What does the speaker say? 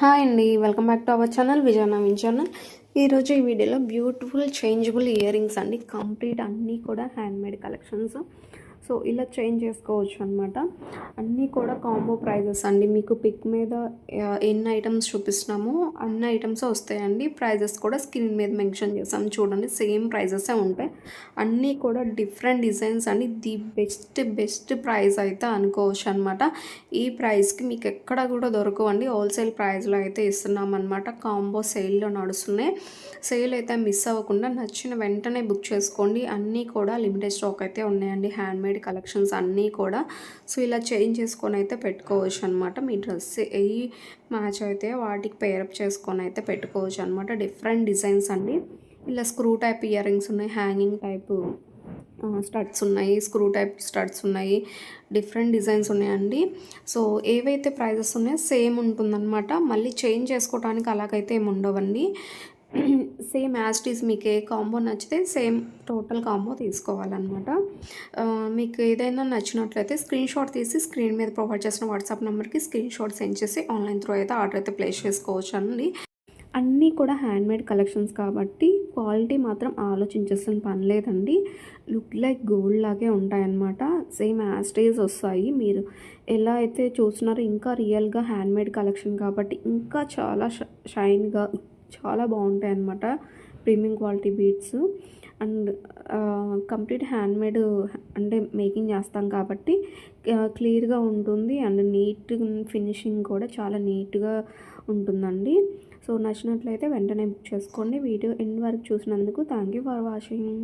Hi అండి, welcome back to our channel Vijaya Naveen channel. ఈరోజు ఈ వీడియోలో బ్యూటిఫుల్ చేంజబుల్ ఇయర్ రింగ్స్ అండి. కంప్లీట్ అన్నీ కూడా హ్యాండ్మేడ్ కలెక్షన్స్. సో ఇలా చేంజ్ చేసుకోవచ్చు అనమాట. అన్నీ కూడా కాంబో ప్రైజెస్ అండి. మీకు పిక్ మీద ఎన్ని ఐటమ్స్ చూపిస్తున్నామో అన్ని ఐటమ్స్ వస్తాయండి. ప్రైజెస్ కూడా స్క్రీన్ మీద మెన్షన్ చేస్తాం చూడండి, సేమ్ ప్రైజెసే ఉంటాయి. అన్నీ కూడా డిఫరెంట్ డిజైన్స్ అండి. ది బెస్ట్ ప్రైస్ అయితే అనుకోవచ్చు అనమాట. ఈ ప్రైస్కి మీకు ఎక్కడ కూడా దొరకవండి. హోల్సేల్ ప్రైస్లో అయితే ఇస్తున్నాం అనమాట. కాంబో సేల్లో నడుస్తున్నాయి. సేల్ అయితే మిస్ అవ్వకుండా నచ్చిన వెంటనే బుక్ చేసుకోండి. అన్నీ కూడా లిమిటెడ్ స్టాక్ అయితే ఉన్నాయండి. హ్యాండ్మేడ్ కలెక్షన్స్ అన్నీ కూడా. సో ఇలా చేంజ్ చేసుకొని అయితే పెట్టుకోవచ్చు అనమాట. మీ డ్రెస్ ఏ మ్యాచ్ అయితే వాటికి పేరప్ చేసుకొని అయితే పెట్టుకోవచ్చు అనమాట. డిఫరెంట్ డిజైన్స్ అండి. ఇలా స్క్రూ టైప్ ఇయర్ రింగ్స్ ఉన్నాయి, హ్యాంగింగ్ టైపు స్టడ్స్ ఉన్నాయి, స్క్రూ టైప్ స్టడ్స్ ఉన్నాయి, డిఫరెంట్ డిజైన్స్ ఉన్నాయండి. సో ఏవైతే ప్రైజెస్ ఉన్నాయో సేమ్ ఉంటుందన్నమాట. మళ్ళీ చేంజ్ చేసుకోవడానికి అలాగైతే ఏమి ఉండవండి. సేమ్ యాజ్ ఇట్ ఈస్ మీకు ఏ కాంబో నచ్చితే సేమ్ టోటల్ కాంబో తీసుకోవాలన్నమాట. మీకు ఏదైనా నచ్చినట్లయితే స్క్రీన్ షాట్ తీసి స్క్రీన్ మీద ప్రొవైడ్ చేసిన వాట్సాప్ నెంబర్కి స్క్రీన్ షాట్ సెండ్ చేసి ఆన్లైన్ త్రూ అయితే ఆర్డర్ అయితే ప్లేస్ చేసుకోవచ్చు అండి. అన్నీ కూడా హ్యాండ్మేడ్ కలెక్షన్స్ కాబట్టి క్వాలిటీ మాత్రం ఆలోచించాల్సిన పని లేదండి. లుక్ లైక్ గోల్డ్ లాగే ఉంటాయన్నమాట. సేమ్ యాజ్ ఇట్ ఈస్ వస్తాయి. మీరు ఎలా అయితే చూస్తున్నారో ఇంకా రియల్గా హ్యాండ్మేడ్ కలెక్షన్ కాబట్టి ఇంకా చాలా షైన్గా చాలా బాగుంటాయి అన్నమాట. Premium quality beads and complete handmade అంటే మేకింగ్ చేస్తాం కాబట్టి క్లియర్గా ఉంటుంది. అండ్ నీట్ ఫినిషింగ్ కూడా చాలా నీట్గా ఉంటుందండి. సో నచ్చినట్లయితే వెంటనే బుక్ చేసుకోండి. వీడియో ఎండ్ వరకు చూసినందుకు థ్యాంక్ యూ ఫర్ వాచింగ్.